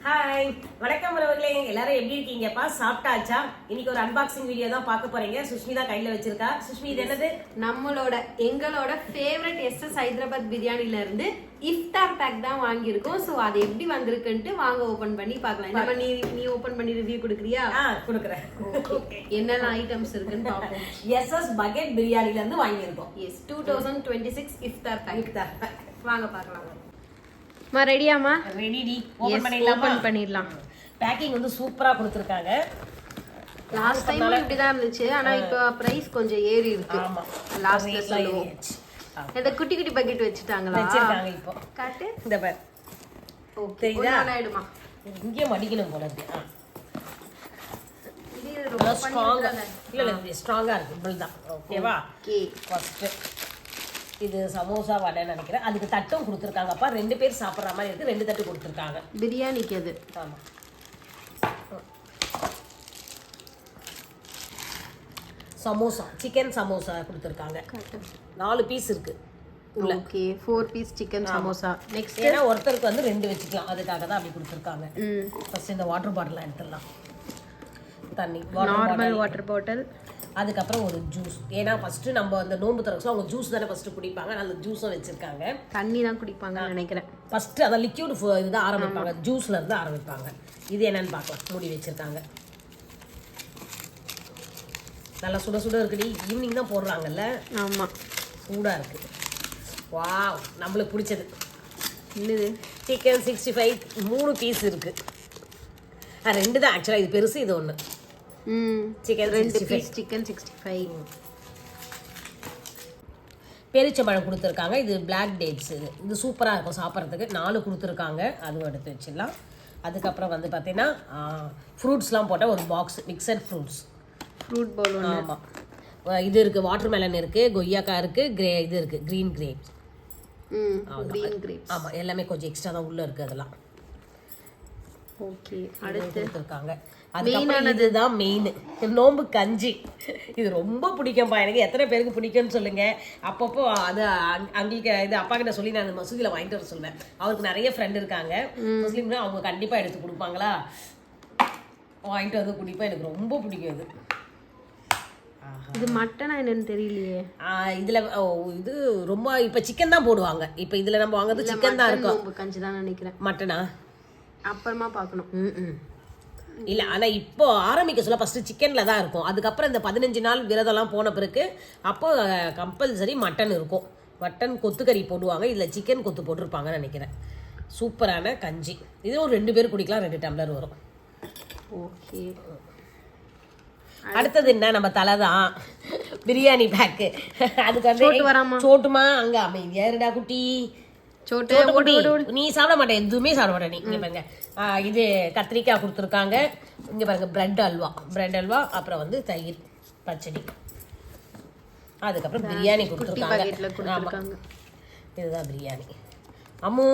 Hi வணக்கம் உறவுகளே, எல்லாரும் எப்படி இருக்கீங்கப்பா? சாப்பிட்டாச்சா? இன்னைக்கு ஒரு அன்பாக்சிங் வீடியோ தான் பார்க்க போறீங்க. சுஷ்மிதா கையில வச்சிருக்கா. சுஷ்மி, இது என்னது? எங்களோட ஃபேவரட் எஸ்எஸ் ஹைதராபாத் பிரியாணில இருந்து இஃப்தார் பேக் தான் வாங்கியிருக்கோம். ஸோ அது எப்படி வந்திருக்குன்ட்டு வாங்க ஓபன் பண்ணி பார்க்கலாம். நம்ம நீ ஓபன் பண்ணி ரிவ்யூ கொடுக்குறியா? கொடுக்குறேன். என்னெல்லாம் ஐட்டம்ஸ் இருக்குன்னு பார்ப்போம். எஸ்எஸ் பக்கெட் பிரியாணில இருந்து வாங்கியிருக்கோம். எஸ் 2026 இஃப்தார் பேக். வாங்க பார்க்கலாம். ரெடியாமா? ரெடி டி. ஓபன் பண்ணிடலாம். பேக்கிங் வந்து சூப்பரா கொடுத்திருக்காங்க. லாஸ்ட் டைம் இப்படிதான் இருந்துச்சு, ஆனா இப்போ பிரைஸ் கொஞ்சம் ஏறி இருக்கு. ஆமா, லாஸ்ட்ல சொல்லுவோம். இந்த குட்டி குட்டி பக்கெட் வச்சிட்டாங்களா? வச்சிருக்காங்க. இப்போ காட்டு. இந்த பார். ஓகே, தெரியுதா? ஆயிடுமா? இங்கே மடிக்கணும் போல இருக்கு. இது ரொம்ப ஸ்ட்ராங்கா இல்ல ஸ்ட்ராங்கா இருக்கு. இப்படிதான். ஓகேவா? ஓகே. ஃபர்ஸ்ட் இது சமோசா வடைன்னு நினைக்கிறேன். அதுக்கு தட்டும் கொடுத்துருக்காங்கப்பா. 2 பேர் சாப்பிட்ற மாதிரி இருக்கு. 2 தட்டு கொடுத்துருக்காங்க பிரியாணிக்கு. அது ஆமா. சமோசா, சிக்கன் சமோசா கொடுத்துருக்காங்க. 4 பீஸ் இருக்கு உள்ள. Okay, 4 piece chicken samosa. Next ஏன்னா ஒருத்தருக்கு வந்து 2 வச்சுக்கலாம், அதுக்காக தான் அப்படி கொடுத்துருக்காங்க. ஃபர்ஸ்ட் இந்த வாட்டர் பாட்டில் எடுத்துடலாம். தண்ணி, நார்மல் வாட்டர் பாட்டில். அதுக்கப்புறம் ஒரு ஜூஸ். ஏன்னா ஃபர்ஸ்ட் நம்ம அந்த நோம்பு திறக்க அவங்க ஜூஸ் தானே ஃபர்ஸ்ட் குடிப்பாங்க. நல்ல ஜூஸும் வச்சிருக்காங்க. தண்ணி தான் குடிப்பாங்கன்னு நினைக்கிறேன். ஃபர்ஸ்ட் அதை லிக்யூட் இதுதான் ஆரம்பிப்பாங்க. ஜூஸ்ல இருந்து ஆரம்பிப்பாங்க. இது என்னன்னு பார்க்கலாம். மூடி வச்சிருக்காங்க. நல்லா சுட சுட இருக்குடி. ஈவினிங் தான் போடுறாங்கல்ல. ஆமா, சூடா இருக்கு. வாவ், நம்மளுக்கு பிடிச்சது என்னது? சிக்கன் 65 3 பீஸ் இருக்கு. 2 தான் ஆக்சுவலா. இது பெருசு, இது ஒன்று. Chicken 2 piece chicken 65. பேரிச்சம்பழம் கொடுத்துருக்காங்க. இது பிளாக் டேட்ஸ். இது சூப்பராக இருக்கும் சாப்பிட்றதுக்கு. 4 கொடுத்துருக்காங்க. அதுவும் எடுத்து வச்சிடலாம். அதுக்கப்புறம் வந்து பார்த்தீங்கன்னா ஃப்ரூட்ஸ்லாம் போட்ட ஒரு box, mixed fruits. Fruit bowl. ஆமாம், இது இருக்குது. வாட்டர் மெலன் இருக்குது, கொய்யாக்காய் இருக்குது, இது இருக்குது க்ரீன் கிரேப்ஸ். Green grapes. ஆமாம், எல்லாமே கொஞ்சம் எக்ஸ்ட்ரா தான் உள்ளே இருக்குது. அதெல்லாம் ஓகே. அடுத்து கொடுத்துருக்காங்க. அதுக்கப்புறம் இதுதான் மெயின், நோம்பு கஞ்சி. இது ரொம்ப பிடிக்கும்பா எனக்கு. எத்தனை பேருக்கு பிடிக்கும்னு சொல்லுங்க. அப்பப்போ அது அங்களுக்கு இது அப்பா கிட்ட சொல்லி நான் மசூதியில் வாங்கிட்டு வர சொல்லுவேன். அவருக்கு நிறைய ஃப்ரெண்ட் இருக்காங்க முஸ்லீம்னா. அவங்க கண்டிப்பாக எடுத்து கொடுப்பாங்களா, வாங்கிட்டு வந்து குடிப்பேன். எனக்கு ரொம்ப பிடிக்கும் இது. இது மட்டனா என்னன்னு தெரியலையே. இதுல இது ரொம்ப இப்ப சிக்கன் தான் போடுவாங்க. இப்ப இதுல நம்ம வாங்குறது சிக்கன் தான் இருக்கும். நோம்பு கஞ்சி தான் நினைக்கிறேன். மட்டனா அப்புறமா பார்க்கணும். இல்லை, ஆனால் இப்போ ஆரம்பிக்க சொல்ல ஃபஸ்ட்டு சிக்கனில் தான் இருக்கும். அதுக்கப்புறம் இந்த 15 நாள் விரதம்லாம் போன பிறகு அப்போ கம்பல்சரி மட்டன் இருக்கும். மட்டன் கொத்துக்கறி போடுவாங்க. இதில் சிக்கன் கொத்து போட்டிருப்பாங்கன்னு நினைக்கிறேன். சூப்பரான கஞ்சி. இதுவும் 2 பேர் குடிக்கலாம். 2 டம்ளர் வரும். ஓகே. அடுத்தது என்ன, நம்ம தலை தான். பிரியாணி பேக்கு. அதுக்கு வந்து சோட்டுமா அங்கே அமைதியா இருடா குட்டி. நீ சாப்பிட மாட்டேன், எதுவுமே சாப்பிட மாட்டேன் நீ. இங்க பாருங்க, இது கத்திரிக்காய் கொடுத்துருக்காங்க. இங்க பாருங்க, பிரெட் அல்வா. அப்புறம் வந்து தயிர் பச்சடி. அதுக்கப்புறம் பிரியாணி கொடுத்துருக்காங்க. இதுதான் பிரியாணி. அம்மு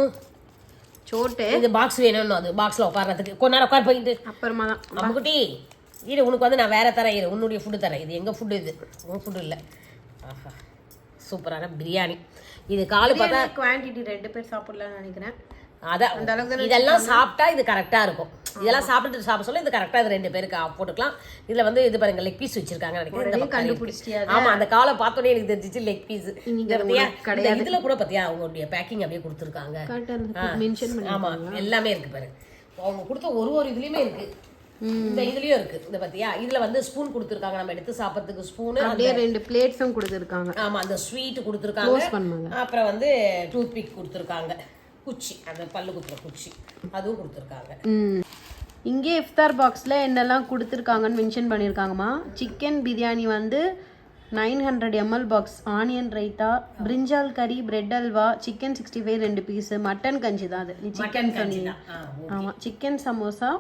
சோட்டு. இது பாக்ஸ் வேணும்னு, அது பாக்ஸ்ல உட்கார்றதுக்கு கொஞ்ச நேரம் உட்கார் போயிட்டு அப்புறமா தான். அம்முக்குட்டி இரு, உனக்கு வந்து நான் வேற தரேன். இரு, உன்னுடைய ஃபுட்டு தரேன். இது எங்க ஃபுட்டு, இது உன் ஃபுட்டு இல்லை. ஆஹா, சூப்பரான பிரியாணி. இது காலு பார்த்தா குவான்டிட்டி 2 பேர் சாப்பிடலாம்னு நினைக்கிறேன். அதான் இதெல்லாம் சாப்பிட்டா இது கரெக்டா இருக்கும். இதெல்லாம் சாப்பிட சொல்ல இது கரெக்டா. இது 2 பேருக்கு போட்டுக்கலாம். இதுல வந்து இது பாருங்க, லெக் பீஸ் வச்சிருக்காங்க நினைக்கிறேன். ஆமா, அந்த காலை பார்த்தோன்னே எனக்கு தெரிஞ்சிச்சு லெக் பீஸ். இதுல கூட பாத்தியா அவங்களுடைய பேக்கிங் அப்படியே கொடுத்துருக்காங்க. ஆமா, எல்லாமே இருக்கு பாரு. அவங்க கொடுத்த ஒரு இதுலயுமே இருக்கு. இந்த இதுலயும் இருக்கு. இந்த பாத்தியா, இதுல வந்து ஸ்பூன் கொடுத்துருக்காங்க, நம்ம எடுத்து சாப்பிட்றதுக்கு ஸ்பூனு. அப்படியே 2 பிளேட்ஸும் கொடுத்துருக்காங்க. ஆமா, அந்த ஸ்வீட் கொடுத்துருக்காங்க. அப்புறம் வந்து டூத் பிக் கொடுத்துருக்காங்க. குச்சி, அந்த பல்லு குத்துற குச்சி, அதுவும் கொடுத்துருக்காங்க. இங்கே இஃப்தார் பாக்ஸில் என்னெல்லாம் கொடுத்துருக்காங்கன்னு மென்ஷன் பண்ணியிருக்காங்கம்மா. சிக்கன் பிரியாணி வந்து 900 ml box, onion raita, brinjal கறி, bread halwa, chicken 65 2 piece, mutton கஞ்சி தான். அது சிக்கன் கஞ்சி. ஆமாம், chicken samosa,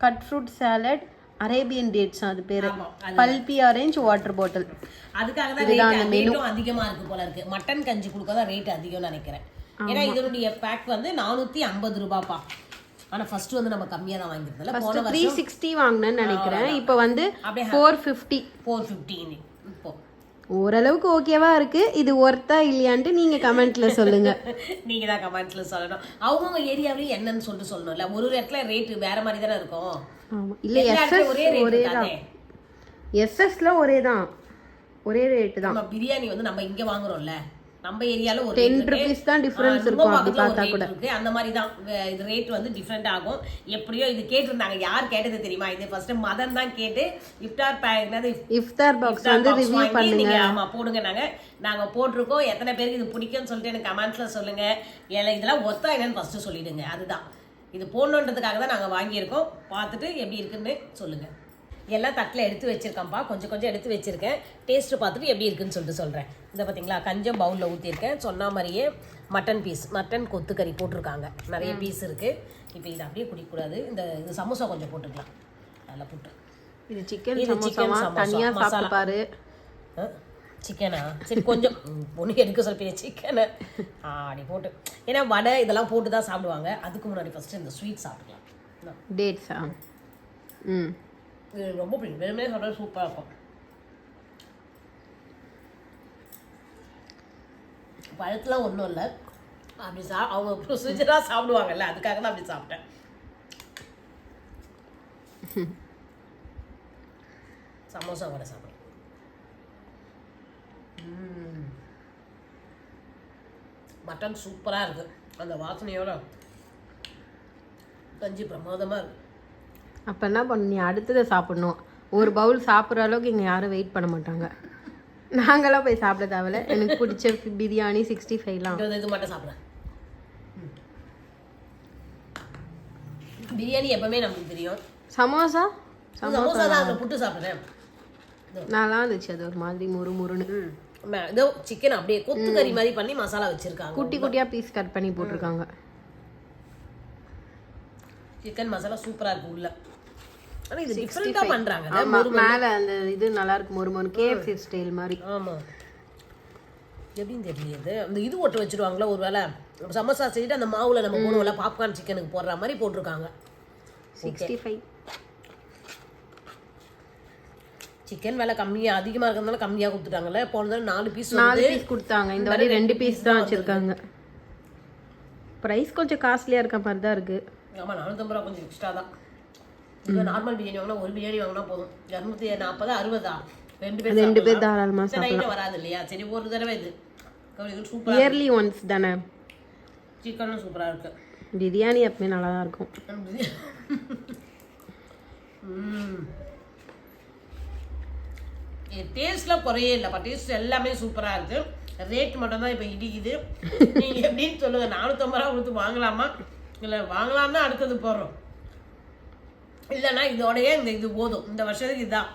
cut fruit salad, Arabian dates அது பேரு, பல்பி ஆரஞ்சு, வாட்டர் பாட்டில். அதுக்காக தான் மெனு அதிகமா இருக்கு போல இருக்கு. மட்டன் கஞ்சி கொடுக்கறதா ரேட் அதிகம்னு நினைக்கிறேன். ஏன்னா இதனுடைய பேக் வந்து 450 ரூபாய்ப்பா. ஆனா ஃபர்ஸ்ட் வந்து நம்ம கம்மியா தான் வாங்கிருந்தோம்ல. போன வருஷம் 360 வாங்குனேன்னு நினைக்கிறேன். இப்போ வந்து 450 இப்போ ஓரளவுக்கு ஓகேவா இருக்கு. இது ஒர்த்தா இல்லையான்ட்டு நீங்க கமெண்ட்ல சொல்லுங்க. நீங்க தான் கமெண்ட்ஸ்ல சொல்லணும். அவங்கவுங்க ஏரியாவிலேயே என்னன்னு சொல்லிட்டு சொல்லணும்ல. ஒரு இடத்துல ரேட் வேற மாதிரி தானே இருக்கும். ஆமா இல்ல எஸ்எஸ் ஒரே தான். எஸ்எஸ்ல ஒரே தான், ஒரே ரேட் தான். நம்ம பிரியாணி வந்து நம்ம இங்க வாங்குறோம்ல, நம்ம ஏரியால ஒரு 10 rupees தான் டிஃபரன்ஸ் இருக்கும். அப்படி பார்த்தா கூட அந்த மாதிரி தான் இது ரேட் வந்து டிஃபரெண்ட் ஆகும். எப்படியோ இது கேட்டிருந்தாங்க. யார் கேட்டது தெரியுமா? இது ஃபர்ஸ்ட் மதன் தான் கேட்டு இஃப்தார் பாக்ஸ் வந்து ரிவ்யூ பண்ணுங்க. ஆமா போடுங்க. நாங்க போட்டிருக்கோம். எத்தனை பேருக்கு இது பிடிக்கும்னு சொல்லிட்டு எனக்கு கமெண்ட்ஸ்ல சொல்லுங்க. இதெல்லாம் ஒத்தா என்னன்னு ஃபர்ஸ்ட் சொல்லிடுங்க. அதுதான் இது போடணுன்றதுக்காக தான் நாங்க வாங்கியிருக்கோம். பார்த்துட்டு எப்படி இருக்குன்னு சொல்லுங்க. எல்லாம் தட்டில் எடுத்து வச்சிருக்கேன்ப்பா. கொஞ்சம் கொஞ்சம் எடுத்து வச்சிருக்கேன். டேஸ்ட்டு பார்த்துட்டு எப்படி இருக்குன்னு சொல்லிட்டு சொல்கிறேன். இதை பார்த்தீங்களா, கொஞ்சம் பவுலில் ஊற்றிருக்கேன். சொன்ன மாதிரியே மட்டன் கொத்துக்கறி போட்டிருக்காங்க. நிறைய பீஸ் இருக்குது. இப்போ இதை அப்படியே குடிக்கக்கூடாது. இது சமோசா கொஞ்சம் போட்டுக்கலாம். அதில் போட்டு இது சிக்கன் தனியாக சாப்பிட்டுப்பாரு. சிக்கனா சரி கொஞ்சம் பொண்ணு எடுக்க சொல்லிப்பீங்க சிக்கனை அப்படி போட்டு. ஏன்னா வடை இதெல்லாம் போட்டு தான் சாப்பிடுவாங்க. அதுக்கு முன்னாடி ஃபஸ்ட்டு இந்த ஸ்வீட் சாப்பிட்டுக்கலாம். டேட்ஸா? இது ரொம்ப பிடிக்கும். வெறுமனே சாப்பிட்டா சூப்பராக இருக்கும். பழத்துலாம் ஒன்றும் இல்லை. அப்படி அவங்க ப்ரொசீஜராக சாப்பிடுவாங்கல்ல, அதுக்காக தான் அப்படி சாப்பிட்டேன். சமோசா வடை சாப்பிடுறேன். மட்டன் சூப்பராக இருக்குது. அந்த வாசனையோட கஞ்சி பிரமாதமாக இருக்குது. அப்போ என்ன பண்ண, நீ அடுத்ததை சாப்பிடணும். ஒரு பவுல் சாப்பிட்ற அளவுக்கு இங்கே யாரும் வெயிட் பண்ண மாட்டாங்க. நாங்களாம் போய் சாப்பிட தேவையில்ல. எனக்கு பிடிச்ச பிரியாணி 65லாம் இது மட்டும் சாப்பிட்றேன். பிரியாணி எப்பவுமே நமக்கு தெரியும். சமோசா தான் அதில் புட்டு சாப்பிட்றேன். நல்லா இருந்துச்சு. அது ஒரு மாதிரி முறுமுறுன்னு. இதோ சிக்கன் அப்படியே கொத்துக்கறி மாதிரி பண்ணி மசாலா வச்சிருக்காங்க. குட்டி குட்டியாக பீஸ் கட் பண்ணி போட்டிருக்காங்க. சிக்கன் மசாலா சூப்பரா இருக்கு உள்ள. ஆனா இது டிஃபரண்டா பண்றாங்க. மேல அந்த இது நல்லா இருக்கு, மொறுமொறு KFC ஸ்டைல் மாதிரி. ஆமா எப்படின்னு தெரியல. அந்த இது ஒட்ட வச்சிருவாங்களா ஒருவேளை சமோசா செஞ்சுட்டு அந்த மாவுல நம்ம போடுவோம்ல பாப்கார்ன் சிக்கனுக்கு போடுற மாதிரி போட்டிருக்காங்க. 65 சிக்கன் விலை கம்மியா அதிகமா இருக்கிறதுனால கம்மியா கொடுத்துட்டாங்கல்ல. போன தடவை 4 பீஸ் கொடுத்தாங்க. இந்த வாட்டி 2 பீஸ் தான் வச்சிருக்காங்க. பிரைஸ் கொஞ்சம் காஸ்ட்லியா இருக்க மாதிரி தான் இருக்கு. ஆமா 450 ரூபா கொஞ்சம் எக்ஸ்ட்ரா தான். இப்போ நார்மல் பிரியாணி வாங்கினா ஒரு பிரியாணி வாங்கினா போதும். 240 60 ரெண்டு பேர் தாராளமா சாப்பிடலாம். வராது இல்லையா? சரி ஒரு தடவை இது சூப்பரா இயர்லி ஒன்ஸ் தானே. சிக்கனும் சூப்பரா இருக்கு. பிரியாணி எப்பவுமே நல்லா தான் இருக்கும். டேஸ்ட்ல குறையே இல்லைப்பா. டேஸ்ட் எல்லாமே சூப்பரா இருக்கு. ரேட் மட்டும் தான் இப்போ இடிக்குது. நீங்க எப்படின்னு சொல்லுங்க. 450 ரூபா கொடுத்து வாங்கலாமா இல்லை வாங்கலாம்னா அடுத்தது போடுறோம். இல்லைன்னா இதோடய இது போதும். இந்த வருஷத்துக்கு இதுதான்.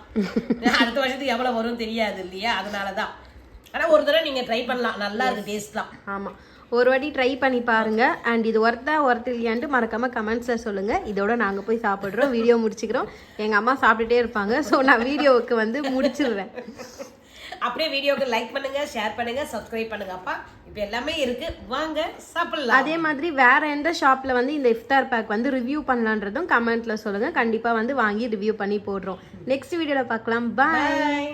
அடுத்த வருஷத்துக்கு எவ்வளோ வரும் தெரியாது இல்லையா? அதனால தான். ஆனால் ஒரு தடவை நீங்கள் ட்ரை பண்ணலாம். நல்லா இருக்கு டேஸ்ட் தான். ஆமாம், ஒரு வாட்டி ட்ரை பண்ணி பாருங்க. அண்ட் இது ஒர்த் இல்லையான்ட்டு மறக்காம கமெண்ட்ஸில் சொல்லுங்க. இதோட நாங்கள் போய் சாப்பிட்றோம். வீடியோ முடிச்சுக்கிறோம். எங்கள் அம்மா சாப்பிட்டுட்டே இருப்பாங்க. ஸோ நான் வீடியோவுக்கு வந்து முடிச்சிடுறேன். அப்படியே வீடியோக்கு லைக் பண்ணுங்க, ஷேர் பண்ணுங்க, சப்ஸ்கிரைப் பண்ணுங்க. அப்பா இப்போ எல்லாமே இருக்கு, வாங்க சாப்பிடலாம். அதே மாதிரி வேற எந்த ஷாப்ல வந்து இந்த இஃப்தார் பேக் வந்து ரிவ்யூ பண்ணலான்றதும் கமெண்ட்ல சொல்லுங்க. கண்டிப்பா வந்து வாங்கி ரிவ்யூ பண்ணி போடுறோம். நெக்ஸ்ட் வீடியோல பார்க்கலாம். பாய்.